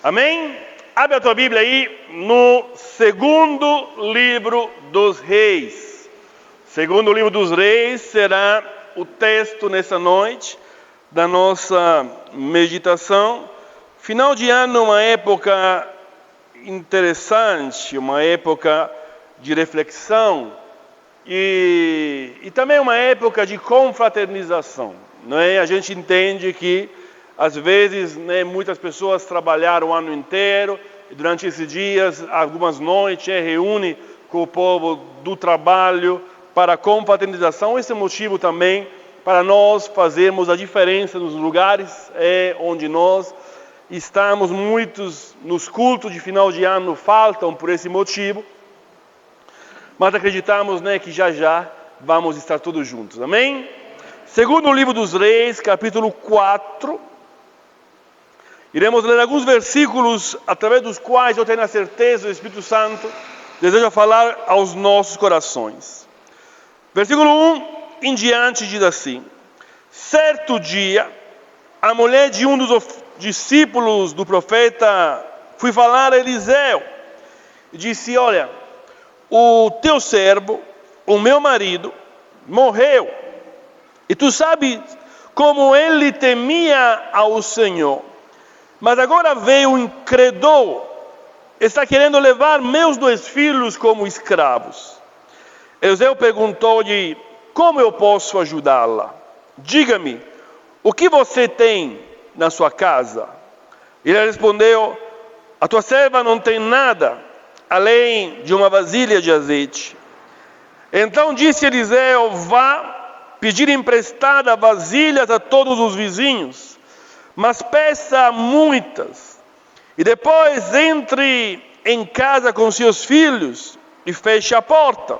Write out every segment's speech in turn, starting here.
Amém? Abre a tua Bíblia aí no segundo livro dos Reis. Segundo livro dos Reis será o texto nessa noite da nossa meditação. Final de ano, uma época interessante, uma época de reflexão e também uma época de confraternização. Não é? A gente entende que às vezes, muitas pessoas trabalharam o ano inteiro e durante esses dias, algumas noites, reúne com o povo do trabalho para a confraternização. Esse é o motivo também para nós fazermos a diferença nos lugares onde nós estamos. Muitos nos cultos de final de ano faltam por esse motivo, mas acreditamos que já vamos estar todos juntos. Amém? Segundo o livro dos Reis, capítulo 4, iremos ler alguns versículos através dos quais eu tenho a certeza que o Espírito Santo deseja falar aos nossos corações. Versículo 1 em diante diz assim: certo dia, a mulher de um dos discípulos do profeta foi falar a Eliseu e disse: olha, o teu servo, o meu marido, morreu, e tu sabes como ele temia ao Senhor. Mas agora veio um incrédulo, está querendo levar meus 2 filhos como escravos. Eliseu perguntou-lhe: como eu posso ajudá-la? Diga-me, o que você tem na sua casa? Ele respondeu: a tua serva não tem nada, além de uma vasilha de azeite. Então disse Eliseu: vá pedir emprestada vasilhas a todos os vizinhos, mas peça muitas, e depois entre em casa com seus filhos e feche a porta.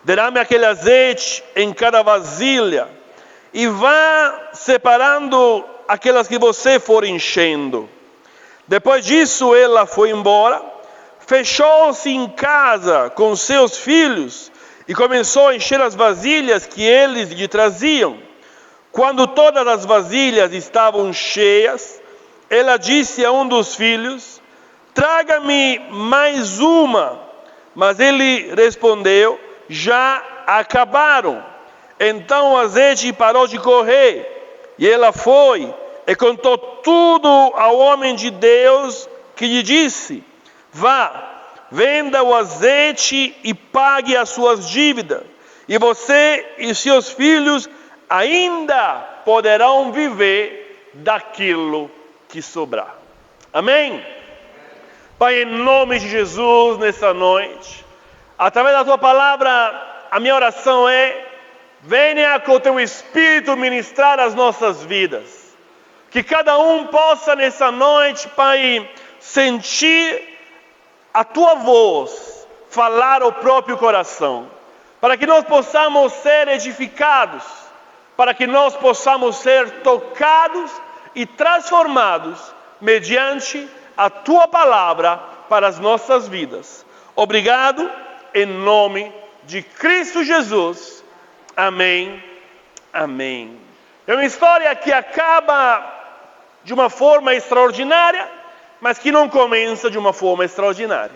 Derrame aquele azeite em cada vasilha e vá separando aquelas que você for enchendo. Depois disso ela foi embora, fechou-se em casa com seus filhos e começou a encher as vasilhas que eles lhe traziam. Quando todas as vasilhas estavam cheias, ela disse a um dos filhos: traga-me mais uma. Mas ele respondeu: já acabaram. Então o azeite parou de correr, e ela foi e contou tudo ao homem de Deus, que lhe disse: vá, venda o azeite e pague as suas dívidas, e você e seus filhos ainda poderão viver daquilo que sobrar. Amém? Pai, em nome de Jesus, nessa noite, através da Tua palavra, a minha oração é: venha com o Teu Espírito ministrar as nossas vidas. Que cada um possa nessa noite, Pai, sentir a Tua voz falar ao próprio coração, para que nós possamos ser edificados, para que nós possamos ser tocados e transformados mediante a Tua palavra para as nossas vidas. Obrigado, em nome de Cristo Jesus. Amém. Amém. É uma história que acaba de uma forma extraordinária, mas que não começa de uma forma extraordinária.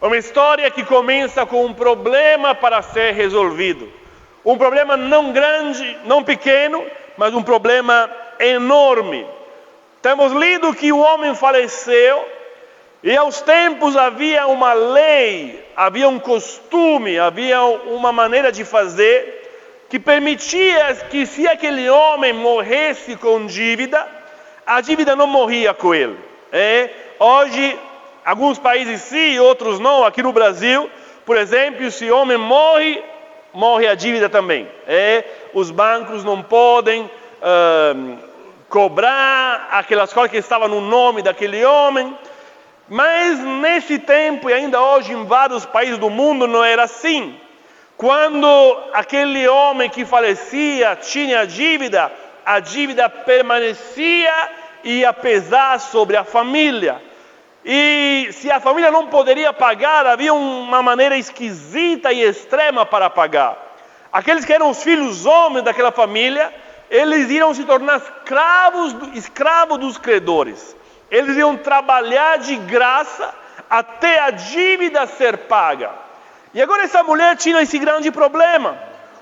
É uma história que começa com um problema para ser resolvido. Um problema não grande, não pequeno, mas um problema enorme. Temos lido que o homem faleceu e aos tempos havia uma lei, havia um costume, havia uma maneira de fazer que permitia que, se aquele homem morresse com dívida, a dívida não morria com ele. Hoje, alguns países sim, outros não. Aqui no Brasil, por exemplo, se o homem morre a dívida também. Os bancos não podem cobrar aquelas coisas que estavam no nome daquele homem. Mas nesse tempo, e ainda hoje em vários países do mundo, não era assim. Quando aquele homem que falecia tinha a dívida permanecia e ia pesar sobre a família. E se a família não poderia pagar, havia uma maneira esquisita e extrema para pagar. Aqueles que eram os filhos homens daquela família, eles iriam se tornar escravos dos credores. Eles iam trabalhar de graça até a dívida ser paga. E agora essa mulher tinha esse grande problema.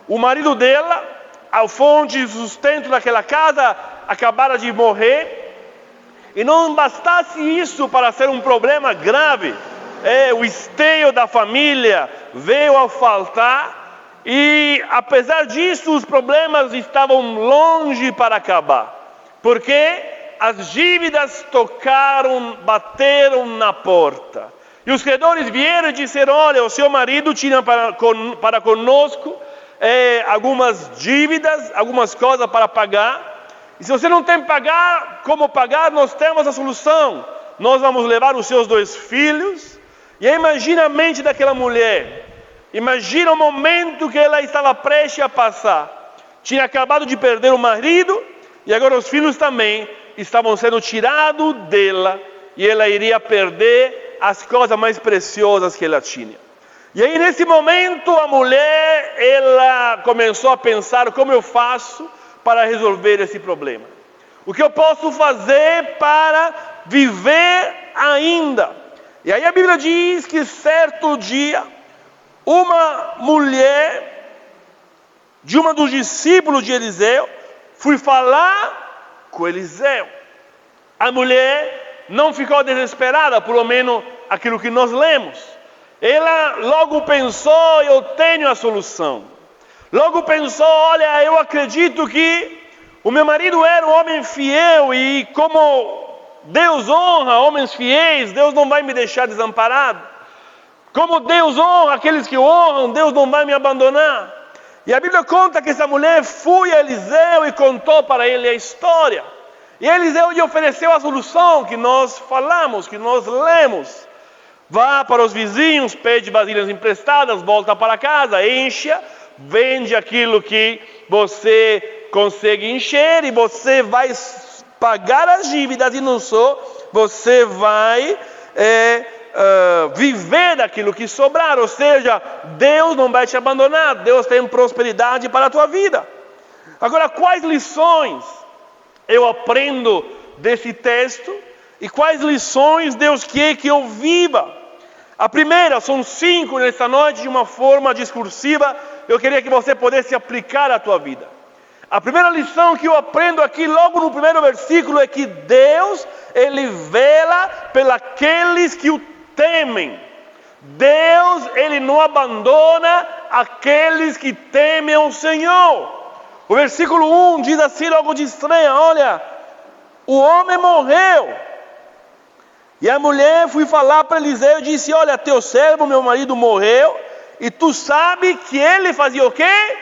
O marido dela, a fonte de sustento daquela casa, acabara de morrer. E não bastasse isso para ser um problema grave, o esteio da família veio a faltar. E apesar disso, os problemas estavam longe para acabar. Porque as dívidas bateram na porta. E os credores vieram e disseram: olha, o seu marido tinha para conosco algumas dívidas, algumas coisas para pagar. E se você não tem como pagar, nós temos a solução. Nós vamos levar os seus 2 filhos. E aí imagina a mente daquela mulher. Imagina o momento que ela estava prestes a passar. Tinha acabado de perder o marido, e agora os filhos também estavam sendo tirados dela, e ela iria perder as coisas mais preciosas que ela tinha. E aí nesse momento a mulher, ela começou a pensar: como eu faço para resolver esse problema? O que eu posso fazer para viver ainda? E aí a Bíblia diz que certo dia, uma mulher de um dos discípulos de Eliseu foi falar com Eliseu. A mulher não ficou desesperada, pelo menos aquilo que nós lemos. Ela logo pensou: eu tenho a solução. Logo pensou: olha, eu acredito que o meu marido era um homem fiel, e como Deus honra homens fiéis, Deus não vai me deixar desamparado. Como Deus honra aqueles que honram, Deus não vai me abandonar. E a Bíblia conta que essa mulher foi a Eliseu e contou para ele a história. E Eliseu lhe ofereceu a solução que nós falamos, que nós lemos. Vá para os vizinhos, pede vasilhas emprestadas, volta para casa, encha, vende aquilo que você consegue encher, e você vai pagar as dívidas, e não só, você vai viver daquilo que sobrar. Ou seja, Deus não vai te abandonar, Deus tem prosperidade para a tua vida. Agora, quais lições eu aprendo desse texto, e quais lições Deus quer que eu viva? A primeira, são 5 nessa noite, de uma forma discursiva, eu queria que você pudesse aplicar à tua vida. A primeira lição que eu aprendo aqui, logo no primeiro versículo, é que Deus, Ele vela pelos que o temem. Deus, Ele não abandona aqueles que temem ao Senhor. O versículo 1 diz assim, logo de estreia: olha, o homem morreu. E a mulher foi falar para Eliseu e disse: olha, teu servo, meu marido, morreu, e tu sabe que ele fazia o quê?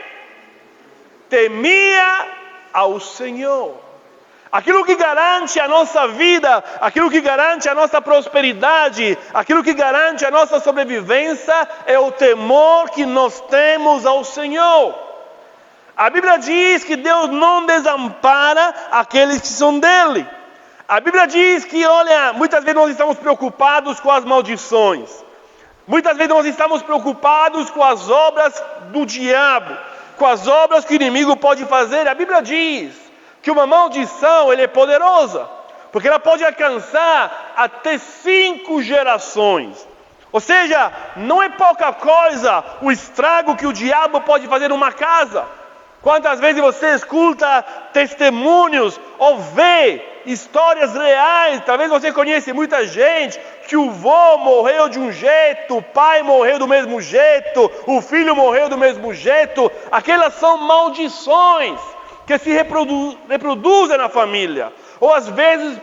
Temia ao Senhor. Aquilo que garante a nossa vida, aquilo que garante a nossa prosperidade, aquilo que garante a nossa sobrevivência é o temor que nós temos ao Senhor. A Bíblia diz que Deus não desampara aqueles que são dele. A Bíblia diz que, olha, muitas vezes nós estamos preocupados com as maldições. Muitas vezes nós estamos preocupados com as obras do diabo, com as obras que o inimigo pode fazer. A Bíblia diz que uma maldição, ela é poderosa, porque ela pode alcançar até 5 gerações. Ou seja, não é pouca coisa o estrago que o diabo pode fazer numa casa. Quantas vezes você escuta testemunhos ou vê histórias reais? Talvez você conheça muita gente que o avô morreu de um jeito, o pai morreu do mesmo jeito, o filho morreu do mesmo jeito. Aquelas são maldições que se reproduzem na família. Ou às vezes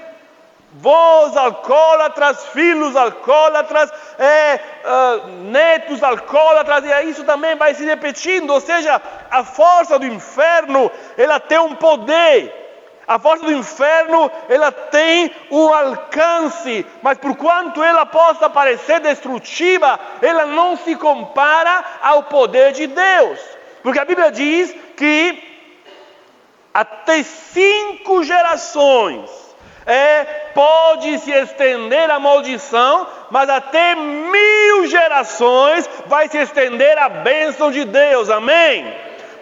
vós alcoólatras, filhos alcoólatras, netos alcoólatras, e isso também vai se repetindo. Ou seja, a força do inferno, ela tem um poder. A força do inferno, ela tem um alcance, mas por quanto ela possa parecer destrutiva, ela não se compara ao poder de Deus. Porque a Bíblia diz que até 5 gerações pode se estender a maldição, mas até 1000 gerações vai se estender a bênção de Deus, amém?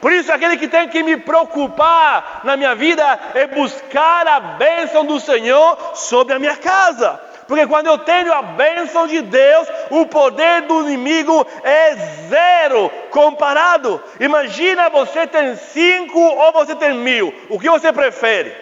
Por isso, aquele que tem que me preocupar na minha vida é buscar a bênção do Senhor sobre a minha casa. Porque quando eu tenho a bênção de Deus, o poder do inimigo é zero comparado. Imagina você ter 5 ou você ter 1000. O que você prefere?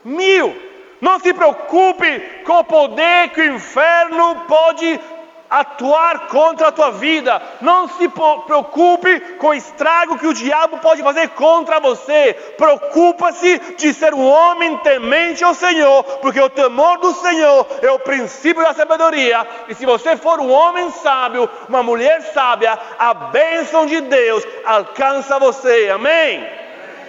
1000. Não se preocupe com o poder que o inferno pode atuar contra a tua vida. Não se preocupe com o estrago que o diabo pode fazer contra você. Preocupa-se de ser um homem temente ao Senhor, porque o temor do Senhor é o princípio da sabedoria. E se você for um homem sábio, uma mulher sábia, a bênção de Deus alcança você. Amém?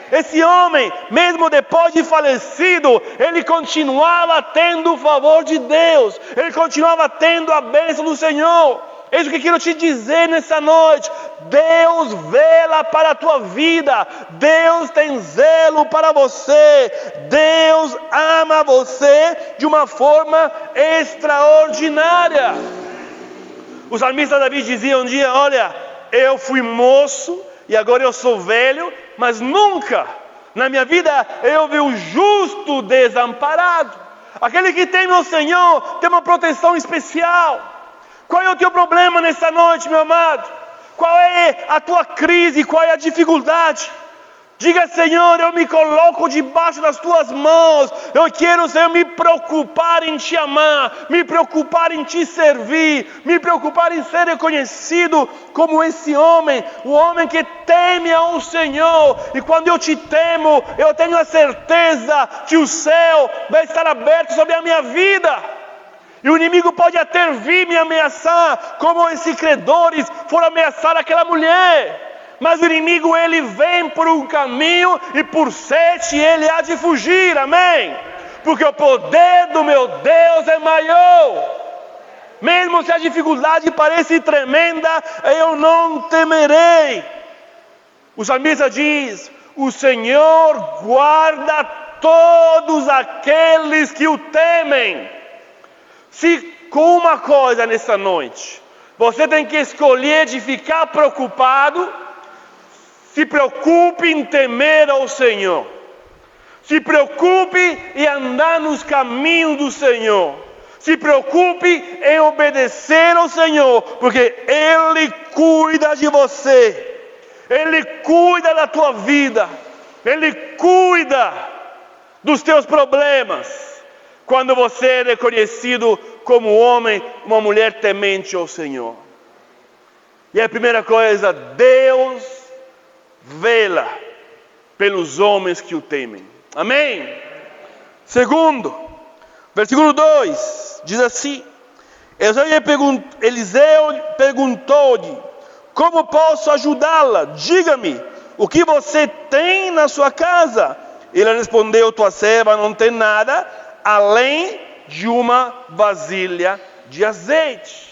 Esse homem, mesmo depois de falecido, ele continuava tendo o favor de Deus. Ele continuava tendo a bênção do Senhor. É isso que quero te dizer nessa noite. Deus vela para a tua vida. Deus tem zelo para você. Deus ama você de uma forma extraordinária. O salmista Davi dizia um dia: olha, eu fui moço e agora eu sou velho, mas nunca na minha vida eu vi o justo desamparado. Aquele que teme ao Senhor tem uma proteção especial. Qual é o teu problema nessa noite, meu amado? Qual é a tua crise? Qual é a dificuldade? Diga: Senhor, eu me coloco debaixo das tuas mãos. Eu quero, Senhor, me preocupar em te amar, me preocupar em te servir, me preocupar em ser reconhecido como esse homem, o homem que teme ao Senhor. E quando eu te temo, eu tenho a certeza que o céu vai estar aberto sobre a minha vida. E o inimigo pode até vir me ameaçar, como esses credores foram ameaçar aquela mulher. Mas o inimigo, ele vem por um caminho e por 7 ele há de fugir, amém? Porque o poder do meu Deus é maior. Mesmo se a dificuldade parece tremenda, eu não temerei. O salmista diz: o Senhor guarda todos aqueles que o temem. Se com uma coisa nessa noite você tem que escolher de ficar preocupado, se preocupe em temer ao Senhor. Se preocupe em andar nos caminhos do Senhor. Se preocupe em obedecer ao Senhor, porque Ele cuida de você. Ele cuida da tua vida. Ele cuida dos teus problemas. Quando você é reconhecido como homem, uma mulher temente ao Senhor. E a primeira coisa, Deus vela pelos homens que o temem. Amém? Segundo, versículo 2, diz assim: Eliseu perguntou-lhe: como posso ajudá-la? Diga-me, o que você tem na sua casa? Ele respondeu: tua serva não tem nada, além de uma vasilha de azeite.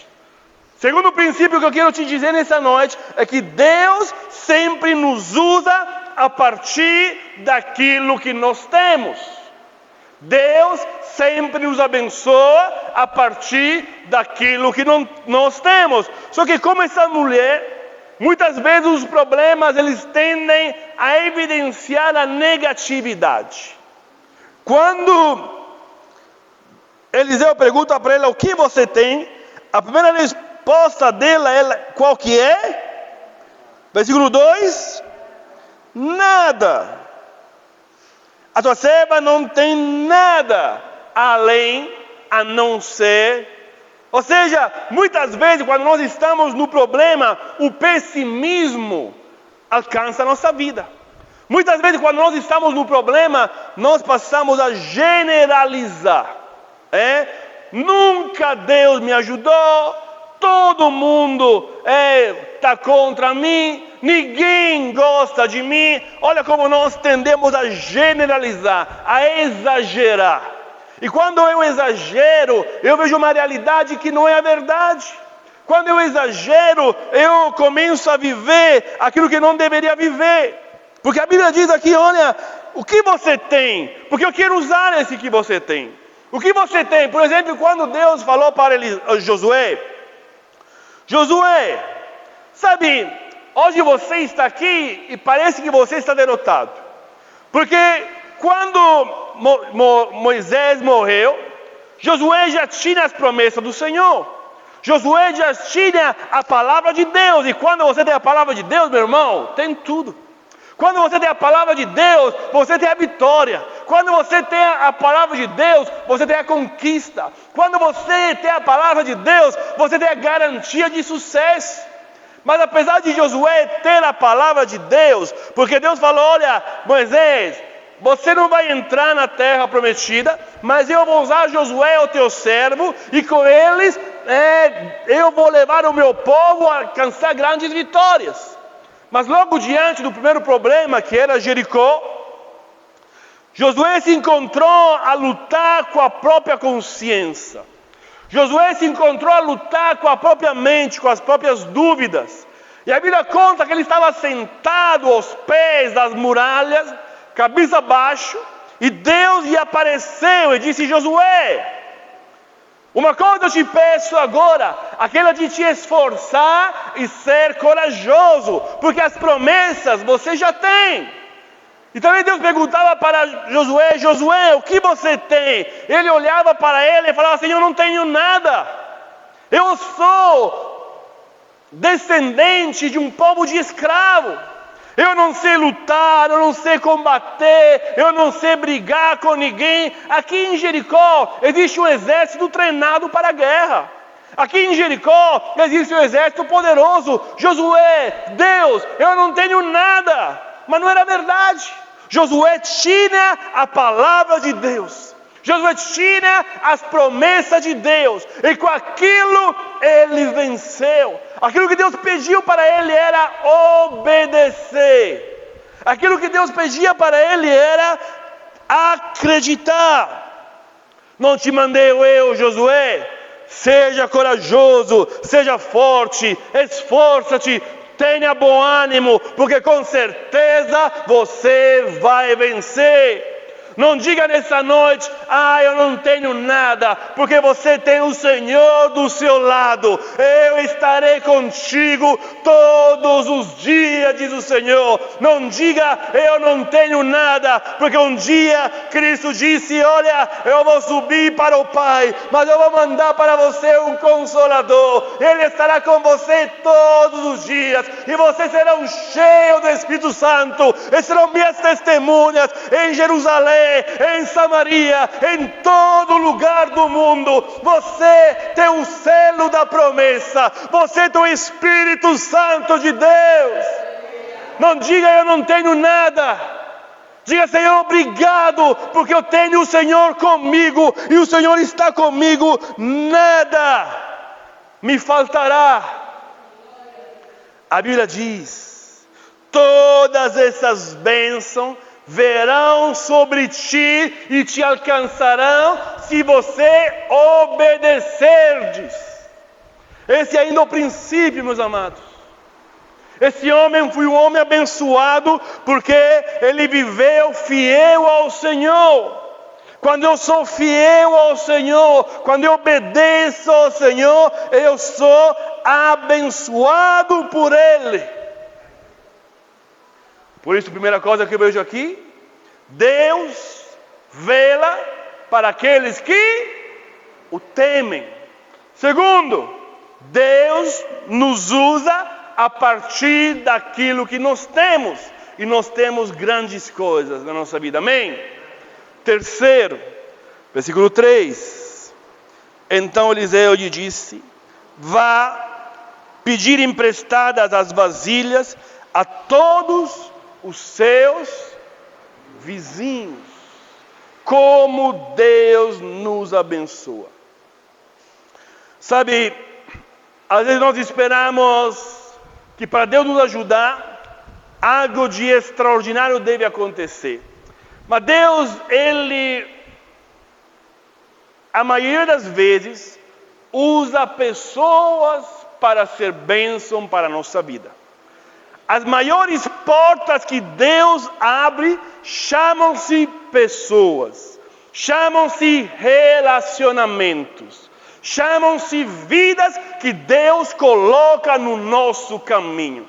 Segundo princípio que eu quero te dizer nessa noite é que Deus sempre nos usa a partir daquilo que nós temos. Deus sempre nos abençoa a partir daquilo que nós temos. Só que como essa mulher, muitas vezes os problemas eles tendem a evidenciar a negatividade. Quando Eliseu pergunta para ela: o que você tem? A primeira resposta dela, qual que é? Versículo 2: nada. A tua serva não tem nada além a não ser. Ou seja, muitas vezes quando nós estamos no problema, o pessimismo alcança a nossa vida. Muitas vezes quando nós estamos no problema, nós passamos a generalizar. Nunca Deus me ajudou. Todo mundo está contra mim, ninguém gosta de mim. Olha como nós tendemos a generalizar, a exagerar. E quando eu exagero, eu vejo uma realidade que não é a verdade. Quando eu exagero, eu começo a viver aquilo que não deveria viver. Porque a Bíblia diz aqui: olha, o que você tem? Porque eu quero usar esse que você tem. O que você tem? Por exemplo, quando Deus falou para Josué, sabe, hoje você está aqui e parece que você está derrotado. Porque quando Moisés morreu, Josué já tinha as promessas do Senhor. Josué já tinha a palavra de Deus. E quando você tem a palavra de Deus, meu irmão, tem tudo. Quando você tem a palavra de Deus, você tem a vitória. Quando você tem a palavra de Deus, você tem a conquista. Quando você tem a palavra de Deus, você tem a garantia de sucesso. Mas apesar de Josué ter a palavra de Deus, porque Deus falou, olha, Moisés, você não vai entrar na terra prometida, mas eu vou usar Josué, o teu servo, e com eles eu vou levar o meu povo a alcançar grandes vitórias. Mas logo diante do primeiro problema, que era Jericó, Josué se encontrou a lutar com a própria consciência. Josué se encontrou a lutar com a própria mente, com as próprias dúvidas. E a Bíblia conta que ele estava sentado aos pés das muralhas, cabeça abaixo, e Deus lhe apareceu e disse, Josué, uma coisa eu te peço agora, aquela de te esforçar e ser corajoso, porque as promessas você já tem. E também Deus perguntava para Josué, Josué, o que você tem? Ele olhava para ele e falava assim, eu não tenho nada. Eu sou descendente de um povo de escravo. Eu não sei lutar, eu não sei combater, eu não sei brigar com ninguém. Aqui em Jericó existe um exército treinado para a guerra. Aqui em Jericó existe um exército poderoso. Josué, Deus, eu não tenho nada. Mas não era verdade. Josué tinha a palavra de Deus. Josué tinha as promessas de Deus. E com aquilo ele venceu. Aquilo que Deus pediu para ele era obedecer. Aquilo que Deus pedia para ele era acreditar. Não te mandei eu, Josué? Seja corajoso, seja forte, esforça-te, tenha bom ânimo, porque com certeza você vai vencer. Não diga nessa noite, eu não tenho nada, porque você tem o Senhor do seu lado. Eu estarei contigo todos os dias, diz o Senhor. Não diga, eu não tenho nada, porque um dia Cristo disse, olha, eu vou subir para o Pai, mas eu vou mandar para você um Consolador. Ele estará com você todos os dias, e vocês serão cheios do Espírito Santo, e serão minhas testemunhas em Jerusalém, em Samaria, em todo lugar do mundo. Você tem o selo da promessa, você tem o Espírito Santo de Deus. Não diga eu não tenho nada, diga Senhor obrigado, porque eu tenho o Senhor comigo, e o Senhor está comigo, nada me faltará. A Bíblia diz, todas essas bênçãos verão sobre ti e te alcançarão se você obedecerdes. Esse ainda é o princípio, meus amados. Esse homem foi um homem abençoado porque ele viveu fiel ao Senhor. Quando eu sou fiel ao Senhor, quando eu obedeço ao Senhor, eu sou abençoado por Ele. Por isso, a primeira coisa que eu vejo aqui, Deus vela para aqueles que o temem. Segundo, Deus nos usa a partir daquilo que nós temos. E nós temos grandes coisas na nossa vida, amém? Terceiro, versículo 3. Então Eliseu lhe disse, vá pedir emprestadas as vasilhas a todos os seus vizinhos. Como Deus nos abençoa. Sabe, às vezes nós esperamos que para Deus nos ajudar, algo de extraordinário deve acontecer. Mas Deus, Ele, a maioria das vezes, usa pessoas para ser bênção para a nossa vida. As maiores portas que Deus abre chamam-se pessoas, chamam-se relacionamentos, chamam-se vidas que Deus coloca no nosso caminho.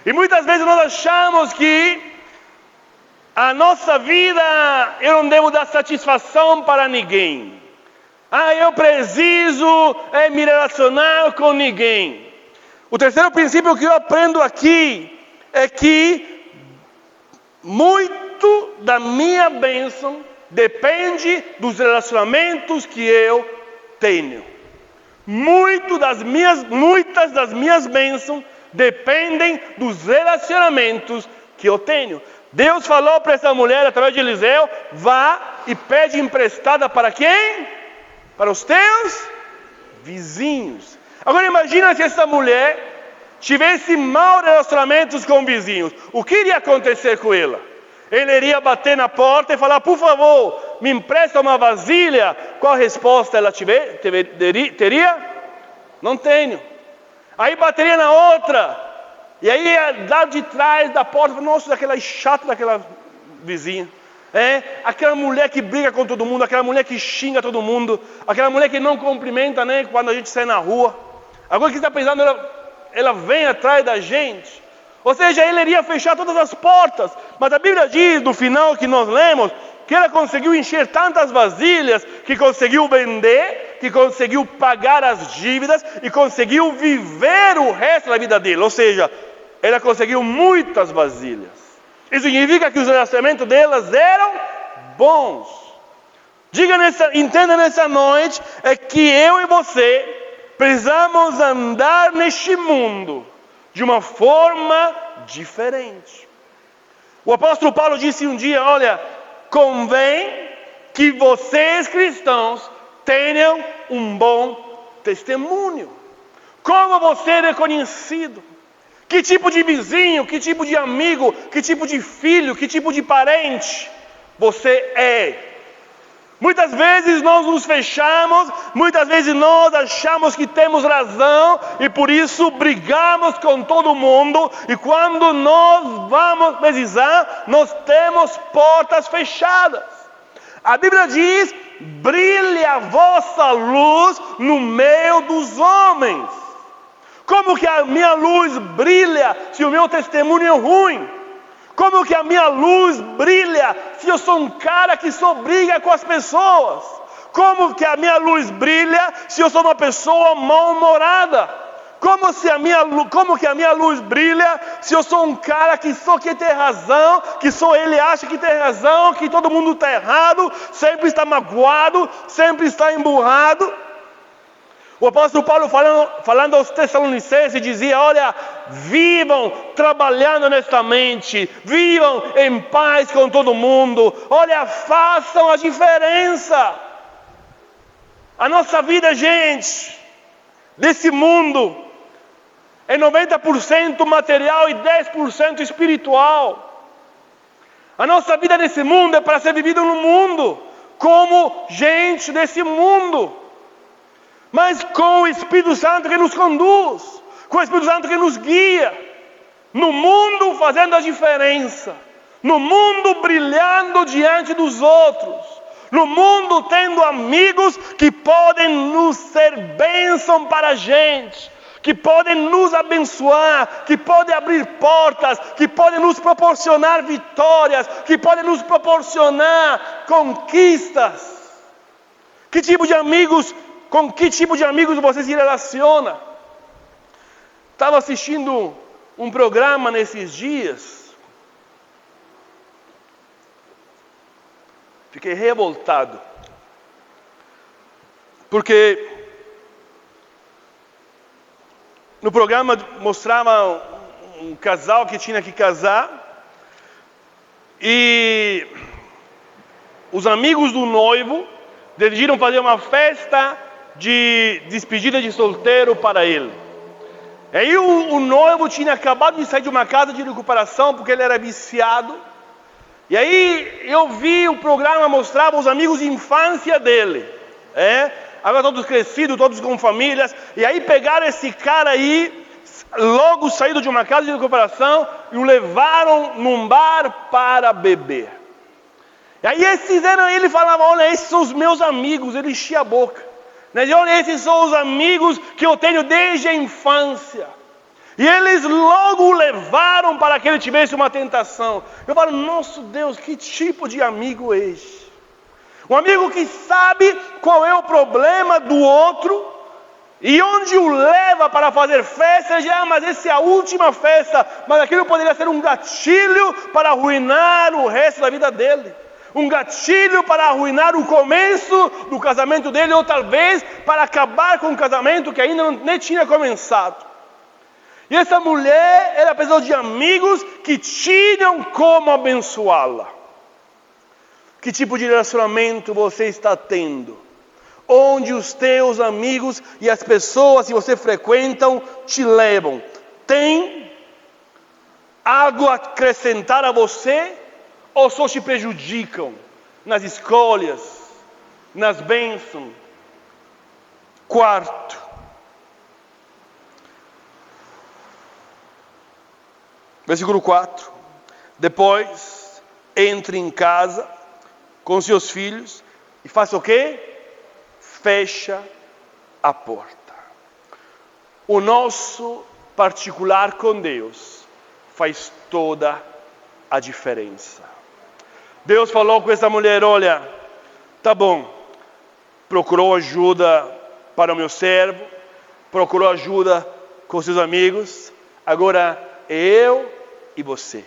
E muitas vezes nós achamos que a nossa vida, eu não devo dar satisfação para ninguém. Eu preciso me relacionar com ninguém. O terceiro princípio que eu aprendo aqui é que muito da minha bênção depende dos relacionamentos que eu tenho. Muitas das minhas bênçãos dependem dos relacionamentos que eu tenho. Deus falou para essa mulher, através de Eliseu, vá e pede emprestada para quem? Para os teus vizinhos. Agora imagina se essa mulher tivesse maus relacionamentos com vizinhos. O que iria acontecer com ela? Ele iria bater na porta e falar, por favor, me empresta uma vasilha. Qual a resposta ela teria? Não tenho. Aí bateria na outra. E aí, lá de trás da porta, nossa, daquela chata daquela vizinha. Aquela mulher que briga com todo mundo, aquela mulher que xinga todo mundo, aquela mulher que não cumprimenta, né, quando a gente sai na rua. Agora que está pensando, ela vem atrás da gente. Ou seja, ele iria fechar todas as portas. Mas a Bíblia diz, no final que nós lemos, que ela conseguiu encher tantas vasilhas, que conseguiu vender, que conseguiu pagar as dívidas e conseguiu viver o resto da vida dele. Ou seja, ela conseguiu muitas vasilhas. Isso significa que os relacionamentos delas eram bons. Entenda nessa noite, é que eu e você precisamos andar neste mundo de uma forma diferente. O apóstolo Paulo disse um dia, olha, convém que vocês cristãos tenham um bom testemunho. Como você é reconhecido? Que tipo de vizinho, que tipo de amigo, que tipo de filho, que tipo de parente você é? Muitas vezes nós nos fechamos, muitas vezes nós achamos que temos razão e por isso brigamos com todo mundo. E quando nós vamos precisar, nós temos portas fechadas. A Bíblia diz, brilhe a vossa luz no meio dos homens. Como que a minha luz brilha se o meu testemunho é ruim? Como que a minha luz brilha se eu sou um cara que só briga com as pessoas? Como que a minha luz brilha se eu sou uma pessoa mal-humorada? Como que a minha luz brilha se eu sou um cara que só quer ter razão, que só ele acha que tem razão, que todo mundo está errado, sempre está magoado, sempre está emburrado? O apóstolo Paulo falando aos Tessalonicenses dizia, olha, vivam trabalhando honestamente, vivam em paz com todo mundo, olha, façam a diferença. A nossa vida, gente, desse mundo, é 90% material e 10% espiritual. A nossa vida nesse mundo é para ser vivida no mundo, como gente desse mundo. Mas com o Espírito Santo que nos conduz, com o Espírito Santo que nos guia, no mundo fazendo a diferença, no mundo brilhando diante dos outros, no mundo tendo amigos que podem nos ser bênção para a gente, que podem nos abençoar, que podem abrir portas, que podem nos proporcionar vitórias, que podem nos proporcionar conquistas. Com que tipo de amigos você se relaciona? Estava assistindo um programa nesses dias. Fiquei revoltado. Porque no programa mostrava um casal que tinha que casar. E os amigos do noivo decidiram fazer uma festa de despedida de solteiro para ele. Aí o noivo tinha acabado de sair de uma casa de recuperação porque ele era viciado. E aí eu vi o programa, mostrava os amigos de infância dele. Agora todos crescidos, todos com famílias. E aí pegaram esse cara aí, logo saído de uma casa de recuperação, e o levaram num bar para beber. E aí ele falava, olha, esses são os meus amigos. Ele enchia a boca. Olha, esses são os amigos que eu tenho desde a infância. E eles logo o levaram para que ele tivesse uma tentação. Eu falo, nosso Deus, que tipo de amigo é esse? Um amigo que sabe qual é o problema do outro e onde o leva para fazer festa. Mas essa é a última festa. Mas aquilo poderia ser um gatilho para arruinar o resto da vida dele. Um gatilho para arruinar o começo do casamento dele, ou talvez para acabar com um casamento que ainda nem tinha começado. E essa mulher, ela precisou de amigos que tinham como abençoá-la. Que tipo de relacionamento você está tendo? Onde os teus amigos e as pessoas que você frequentam te levam? Tem algo a acrescentar a você? Ou só te prejudicam nas escolhas, nas bênçãos? Quarto, versículo 4. Depois, entre em casa com seus filhos e faça o quê? Fecha a porta. O nosso particular com Deus faz toda a diferença. Deus falou com essa mulher, olha, tá bom, procurou ajuda para o meu servo, procurou ajuda com seus amigos, agora é eu e você.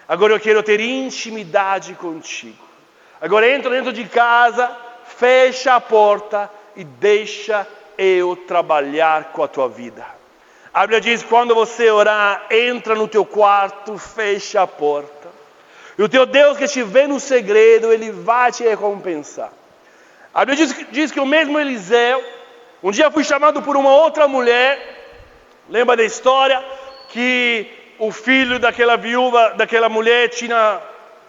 Agora eu quero ter intimidade contigo. Agora entra dentro de casa, fecha a porta e deixa eu trabalhar com a tua vida. A Bíblia diz, quando você orar, entra no teu quarto, fecha a porta. E o teu Deus que te vê no segredo, Ele vai te recompensar. A Bíblia diz que o mesmo Eliseu, um dia foi chamado por uma outra mulher, lembra da história? Que o filho daquela viúva, daquela mulher tinha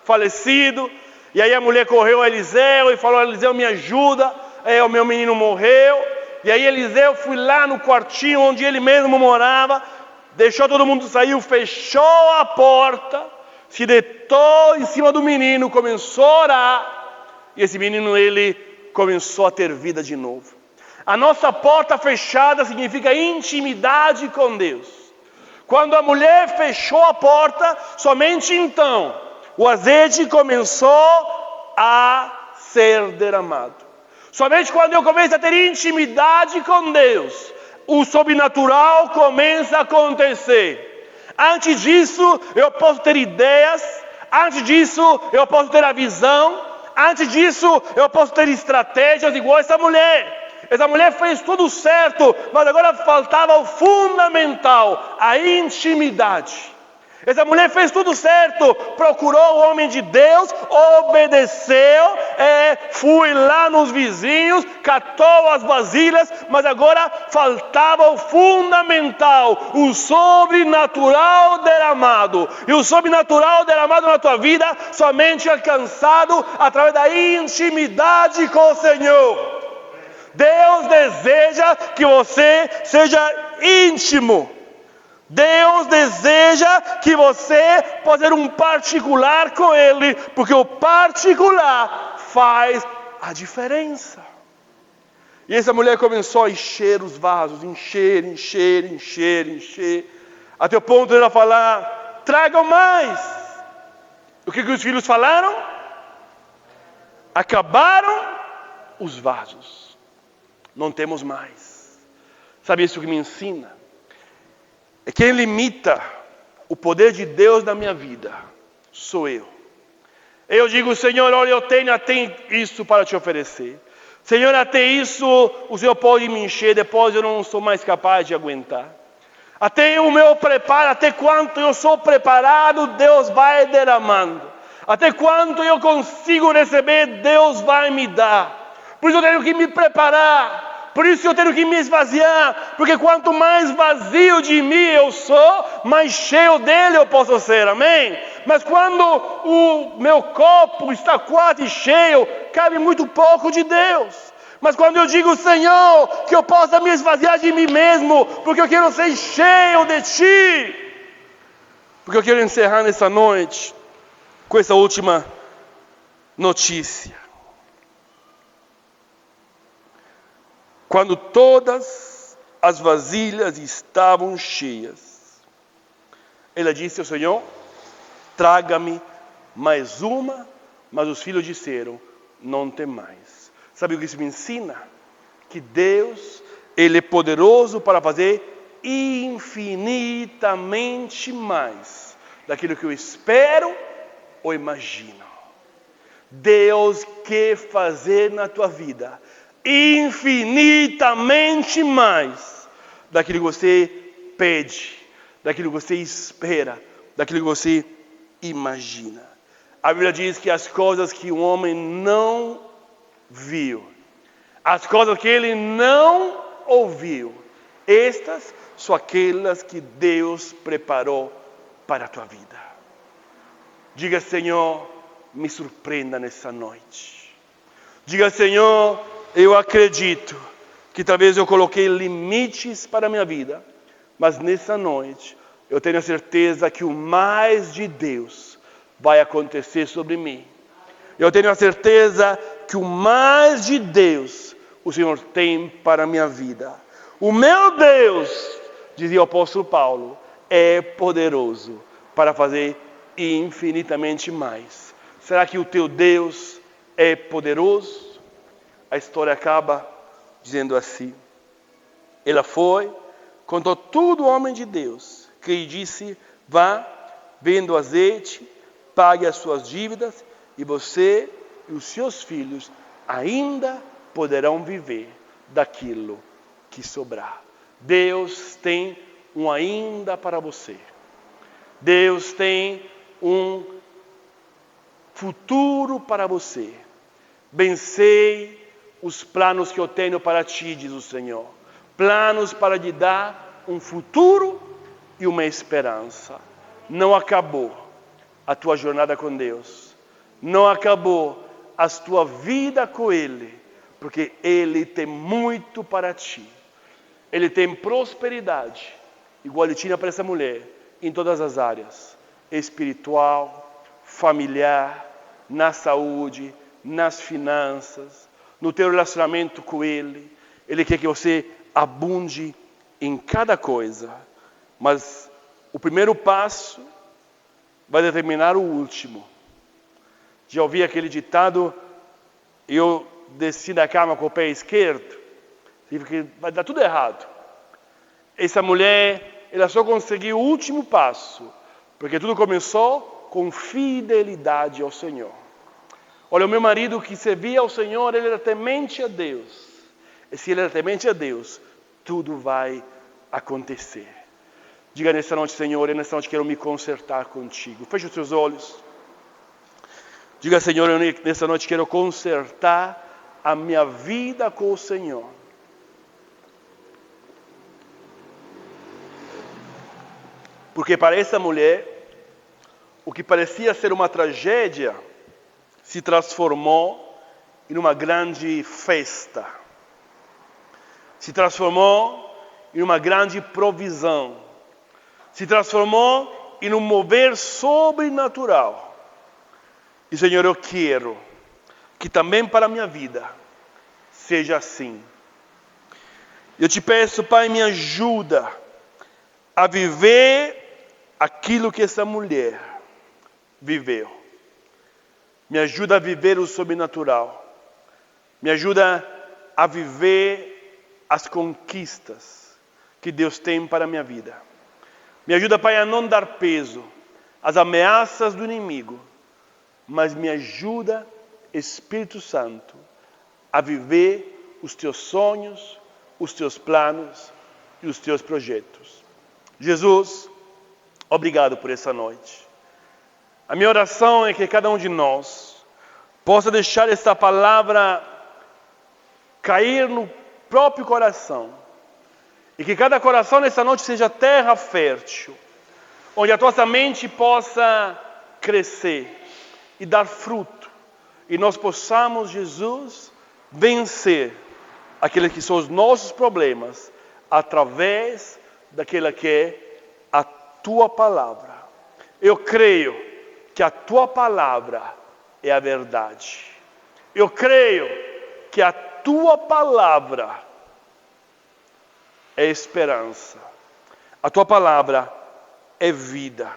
falecido. E aí a mulher correu a Eliseu e falou, Eliseu, me ajuda, o meu menino morreu. E aí Eliseu foi lá no quartinho onde ele mesmo morava, deixou todo mundo sair, fechou a porta, se deitou em cima do menino, começou a orar, e esse menino, ele começou a ter vida de novo. A nossa porta fechada significa intimidade com Deus. Quando a mulher fechou a porta, somente então, o azeite começou a ser derramado. Somente quando eu começo a ter intimidade com Deus, o sobrenatural começa a acontecer. Antes disso, eu posso ter ideias. Antes disso, eu posso ter a visão. Antes disso, eu posso ter estratégias igual essa mulher. Essa mulher fez tudo certo, mas agora faltava o fundamental, a intimidade. Essa mulher fez tudo certo, procurou o homem de Deus, obedeceu, foi lá nos vizinhos, catou as vasilhas, mas agora faltava o fundamental, o sobrenatural derramado. E o sobrenatural derramado na tua vida somente alcançado através da intimidade com o Senhor. Deus deseja que você seja íntimo. Deus deseja que você possa ter um particular com Ele, porque o particular faz a diferença. E essa mulher começou a encher os vasos, encher, até o ponto de ela falar, tragam mais. O que os filhos falaram? Acabaram os vasos, não temos mais. Sabe isso que me ensina? É quem limita o poder de Deus na minha vida sou eu. Eu digo, Senhor, olha, eu tenho até isso para te oferecer. Senhor, até isso o Senhor pode me encher, depois eu não sou mais capaz de aguentar. Até o meu preparo, até quanto eu sou preparado, Deus vai derramando. Até quanto eu consigo receber, Deus vai me dar. Por isso eu tenho que me preparar. Por isso eu tenho que me esvaziar, porque quanto mais vazio de mim eu sou, mais cheio dele eu posso ser, amém? Mas quando o meu copo está quase cheio, cabe muito pouco de Deus. Mas quando eu digo, Senhor, que eu possa me esvaziar de mim mesmo, porque eu quero ser cheio de Ti. Porque eu quero encerrar nessa noite com essa última notícia. Quando todas as vasilhas estavam cheias, Ela disse ao Senhor: traga-me mais uma, mas os filhos disseram: não tem mais. Sabe o que isso me ensina? Que Deus, Ele é poderoso para fazer infinitamente mais daquilo que eu espero ou imagino. Deus quer fazer na tua vida infinitamente mais daquilo que você pede, daquilo que você espera, daquilo que você imagina. A Bíblia diz que as coisas que o homem não viu, as coisas que ele não ouviu, estas são aquelas que Deus preparou para a tua vida. Diga: Senhor, me surpreenda nessa noite. Diga: Senhor, eu acredito que talvez eu coloquei limites para a minha vida, mas nessa noite eu tenho a certeza que o mais de Deus vai acontecer sobre mim. Eu tenho a certeza que o mais de Deus o Senhor tem para a minha vida. O meu Deus, dizia o apóstolo Paulo, é poderoso para fazer infinitamente mais. Será que o teu Deus é poderoso? A história acaba dizendo assim: ela foi, contou tudo ao homem de Deus, que lhe disse: vá, venda o azeite, pague as suas dívidas, e você e os seus filhos ainda poderão viver daquilo que sobrar. Deus tem um ainda para você. Deus tem um futuro para você. Bem sei os planos que eu tenho para ti, diz o Senhor. Planos para te dar um futuro e uma esperança. Não acabou a tua jornada com Deus. Não acabou a tua vida com Ele. Porque Ele tem muito para ti. Ele tem prosperidade, igual Ele tinha para essa mulher, em todas as áreas. Espiritual, familiar, na saúde, nas finanças, no teu relacionamento com Ele. Ele quer que você abunde em cada coisa. Mas o primeiro passo vai determinar o último. Já ouvi aquele ditado: eu desci da cama com o pé esquerdo, porque vai dar tudo errado. Essa mulher, ela só conseguiu o último passo, porque tudo começou com fidelidade ao Senhor. Olha, o meu marido que servia ao Senhor, ele era temente a Deus. E se ele era temente a Deus, tudo vai acontecer. Diga nessa noite: Senhor, eu nessa noite quero me consertar contigo. Feche os seus olhos. Diga: Senhor, eu nessa noite quero consertar a minha vida com o Senhor. Porque para essa mulher, o que parecia ser uma tragédia se transformou em uma grande festa. Se transformou em uma grande provisão. Se transformou em um mover sobrenatural. E, Senhor, eu quero que também para a minha vida seja assim. Eu te peço, Pai, me ajuda a viver aquilo que essa mulher viveu. Me ajuda a viver o sobrenatural. Me ajuda a viver as conquistas que Deus tem para a minha vida. Me ajuda, Pai, a não dar peso às ameaças do inimigo, mas me ajuda, Espírito Santo, a viver os teus sonhos, os teus planos e os teus projetos. Jesus, obrigado por essa noite. A minha oração é que cada um de nós possa deixar esta palavra cair no próprio coração. E que cada coração nessa noite seja terra fértil, onde a tua semente possa crescer e dar fruto. E nós possamos, Jesus, vencer aqueles que são os nossos problemas através daquela que é a tua palavra. Eu creio que a tua palavra é a verdade. Eu creio que a tua palavra é esperança. A tua palavra é vida.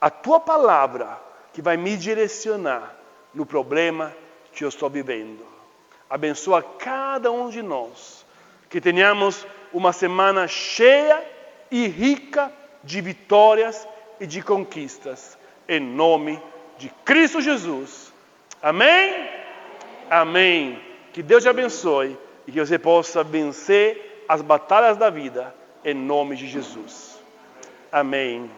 A tua palavra que vai me direcionar no problema que eu estou vivendo. Abençoa cada um de nós. Que tenhamos uma semana cheia e rica de vitórias e de conquistas. Em nome de Cristo Jesus. Amém? Amém. Que Deus te abençoe e que você possa vencer as batalhas da vida em nome de Jesus. Amém.